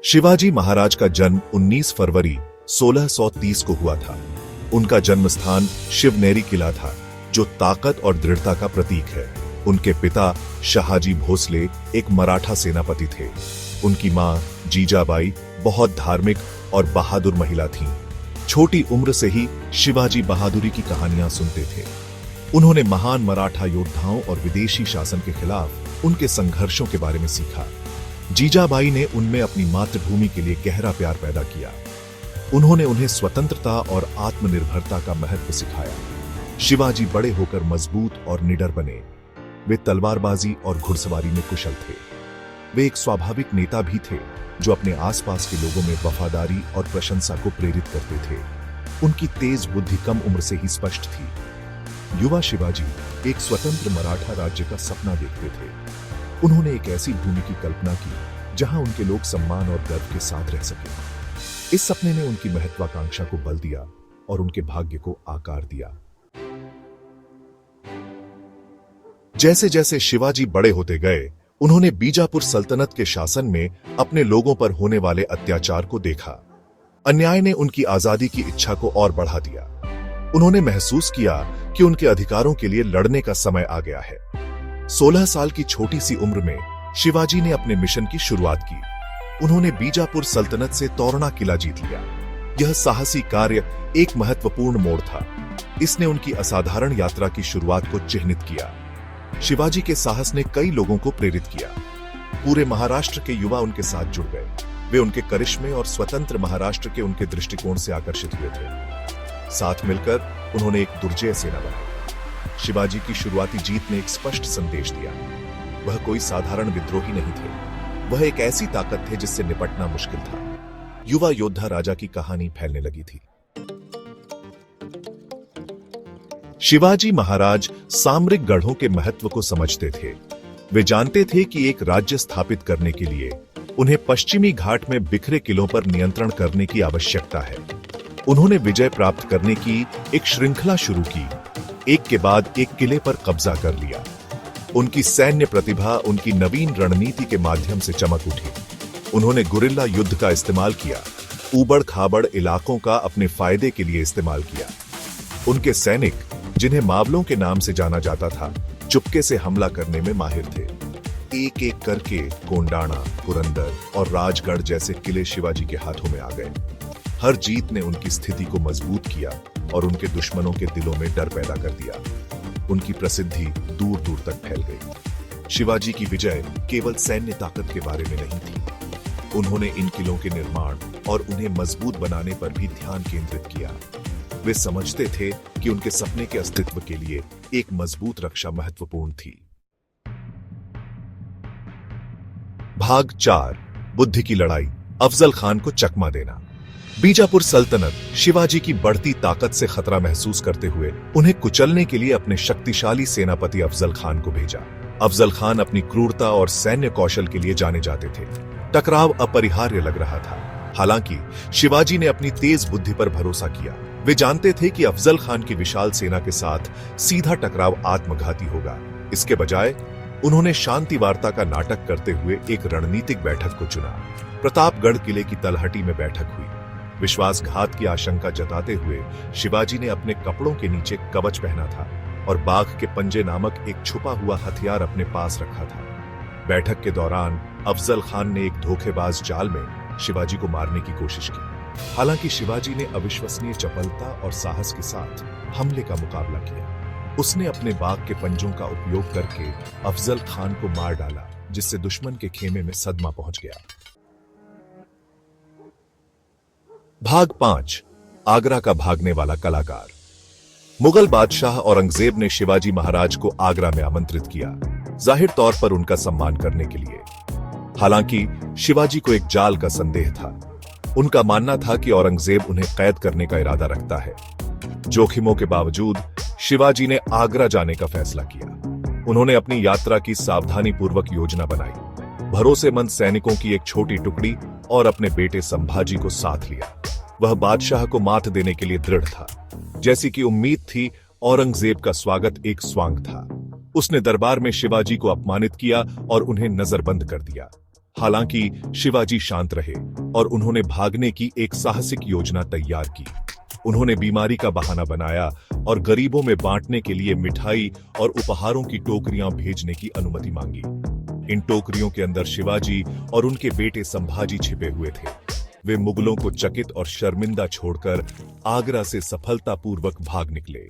शिवाजी महाराज का जन्म 19 फरवरी 1630 को हुआ था। उनका जन्म स्थान शिवनेरी किला था, जो ताकत और दृढ़ता का प्रतीक है। उनके पिता शहाजी भोसले एक मराठा सेनापति थे। उनकी मां जीजाबाई बहुत धार्मिक और बहादुर महिला थीं। छोटी उम्र से ही शिवाजी बहादुरी की कहानियां सुनते थे। उन्होंने महान मराठा योद्धाओं और विदेशी शासन के खिलाफ उनके संघर्षों के बारे में सीखा। जीजाबाई ने उनमें अपनी मातृभूमि के लिए गहरा प्यार पैदा किया। उन्होंने उन्हें स्वतंत्रता और आत्मनिर्भरता का महत्व सिखाया। शिवाजी बड़े होकर मजबूत और निडर बने। वे तलवारबाजी और घुड़सवारी में कुशल थे। वे एक स्वाभाविक नेता भी थे, जो अपने आसपास के लोगों में वफादारी और प्रशंसा को प्रेरित करते थे। उनकी तेज बुद्धि कम उम्र से ही स्पष्ट थी। युवा शिवाजी एक स्वतंत्र मराठा राज्य का सपना देखते थे। उन्होंने एक ऐसी भूमि की कल्पना की जहां उनके लोग सम्मान और गर्व के साथ रह सके। इस सपने ने उनकी महत्वाकांक्षा को बल दिया और उनके भाग्य को आकार दिया। जैसे जैसे शिवाजी बड़े होते गए, उन्होंने बीजापुर सल्तनत के शासन में अपने लोगों पर होने वाले अत्याचार को देखा। अन्याय ने उनकी आजादी की इच्छा को और बढ़ा दिया। उन्होंने महसूस किया कि उनके अधिकारों के लिए लड़ने का समय आ गया है। 16 साल की छोटी सी उम्र में शिवाजी ने अपने मिशन की शुरुआत की। उन्होंने बीजापुर सल्तनत से तोरणा किला जीत लिया। यह साहसी कार्य एक महत्वपूर्ण मोड़ था। इसने उनकी असाधारण यात्रा की शुरुआत को चिह्नित किया। शिवाजी के साहस ने कई लोगों को प्रेरित किया। पूरे महाराष्ट्र के युवा उनके साथ जुड़ गए। वे उनके करिश्मे और स्वतंत्र महाराष्ट्र के उनके दृष्टिकोण से आकर्षित हुए थे। साथ मिलकर उन्होंने एक दुर्जय सेना बनाई। शिवाजी की शुरुआती जीत ने एक स्पष्ट संदेश दिया। वह कोई साधारण विद्रोही नहीं थे। वह एक ऐसी ताकत थे जिससे निपटना मुश्किल था। युवा योद्धा राजा की कहानी फैलने लगी थी। शिवाजी महाराज सामरिक गढ़ों के महत्व को समझते थे। वे जानते थे कि एक राज्य स्थापित करने के लिए उन्हें पश्चिमी घाट में बिखरे किलों पर नियंत्रण करने की आवश्यकता है। उन्होंने विजय प्राप्त करने की एक श्रृंखला शुरू की। एक के बाद एक किले पर कब्जा कर लिया। उनकी सैन्य प्रतिभा उनकी नवीन रणनीति के माध्यम से चमक उठी। उन्होंने गुरिल्ला युद्ध का इस्तेमाल किया, ऊबड़ खाबड़ इलाकों का अपने फायदे के लिए इस्तेमाल किया। उनके सैनिक, जिन्हें मावलों के नाम से जाना जाता था, चुपके से हमला करने में माहिर थे। एक एक करके कोंडाणा, पुरंदर और राजगढ़ जैसे किले शिवाजी के हाथों में आ गए। हर जीत ने उनकी स्थिति को मजबूत किया और उनके दुश्मनों के दिलों में डर पैदा कर दिया। उनकी प्रसिद्धि दूर दूर तक फैल गई। शिवाजी की विजय केवल सैन्य ताकत के बारे में नहीं थी। उन्होंने इन किलों के निर्माण और उन्हें मजबूत बनाने पर भी ध्यान केंद्रित किया। वे समझते थे कि उनके सपने के अस्तित्व के लिए एक मजबूत रक्षा महत्वपूर्ण थी। भाग 4, बुद्धि की लड़ाई, अफजल खान को चकमा देना। बीजापुर सल्तनत शिवाजी की बढ़ती ताकत से खतरा महसूस करते हुए उन्हें कुचलने के लिए अपने शक्तिशाली सेनापति अफजल खान को भेजा। अफजल खान अपनी क्रूरता और सैन्य कौशल के लिए जाने जाते थे। टकराव अपरिहार्य लग रहा था। हालांकि शिवाजी ने अपनी तेज बुद्धि पर भरोसा किया। वे जानते थे कि अफजल खान की विशाल सेना के साथ सीधा टकराव आत्मघाती होगा। इसके बजाय उन्होंने शांति वार्ता का नाटक करते हुए एक रणनीतिक बैठक को चुना। प्रतापगढ़ किले की तलहटी में बैठक हुई। विश्वासघात की आशंका जताते हुए शिवाजी ने अपने कपड़ों के नीचे कवच पहना था और बाघ के पंजे नामक एक छुपा हुआ हथियार अपने पास रखा था। बैठक के दौरान अफजल खान ने एक धोखेबाज जाल में शिवाजी को मारने की कोशिश की। हालांकि शिवाजी ने अविश्वसनीय चपलता और साहस के साथ हमले का मुकाबला किया। उसने अपने बाघ के पंजों का उपयोग करके अफजल खान को मार डाला, जिससे दुश्मन के खेमे में सदमा पहुंच गया। भाग 5, आगरा का भागने वाला कलाकार। मुगल बादशाह औरंगजेब ने शिवाजी महाराज को आगरा में आमंत्रित किया, जाहिर तौर पर उनका सम्मान करने के लिए। हालांकि शिवाजी को एक जाल का संदेह था। उनका मानना था कि औरंगजेब उन्हें कैद करने का इरादा रखता है। जोखिमों के बावजूद शिवाजी ने आगरा जाने का फैसला किया। उन्होंने अपनी यात्रा की सावधानीपूर्वक योजना बनाई। भरोसेमंद सैनिकों की एक छोटी टुकड़ी और अपने बेटे संभाजी को साथ लिया। वह बादशाह को मात देने के लिए दृढ़ था। जैसी कि उम्मीद थी, औरंगजेब का स्वागत एक स्वांग था। उसने दरबार में शिवाजी को अपमानित किया और उन्हें नजरबंद कर दिया। हालांकि शिवाजी शांत रहे और उन्होंने भागने की एक साहसिक योजना तैयार की। उन्होंने बीमारी का बहाना बनाया और गरीबों में बांटने के लिए मिठाई और उपहारों की टोकरियां भेजने की अनुमति मांगी। इन टोकरियों के अंदर शिवाजी और उनके बेटे संभाजी छिपे हुए थे। वे मुगलों को चकित और शर्मिंदा छोड़कर आगरा से सफलतापूर्वक भाग निकले।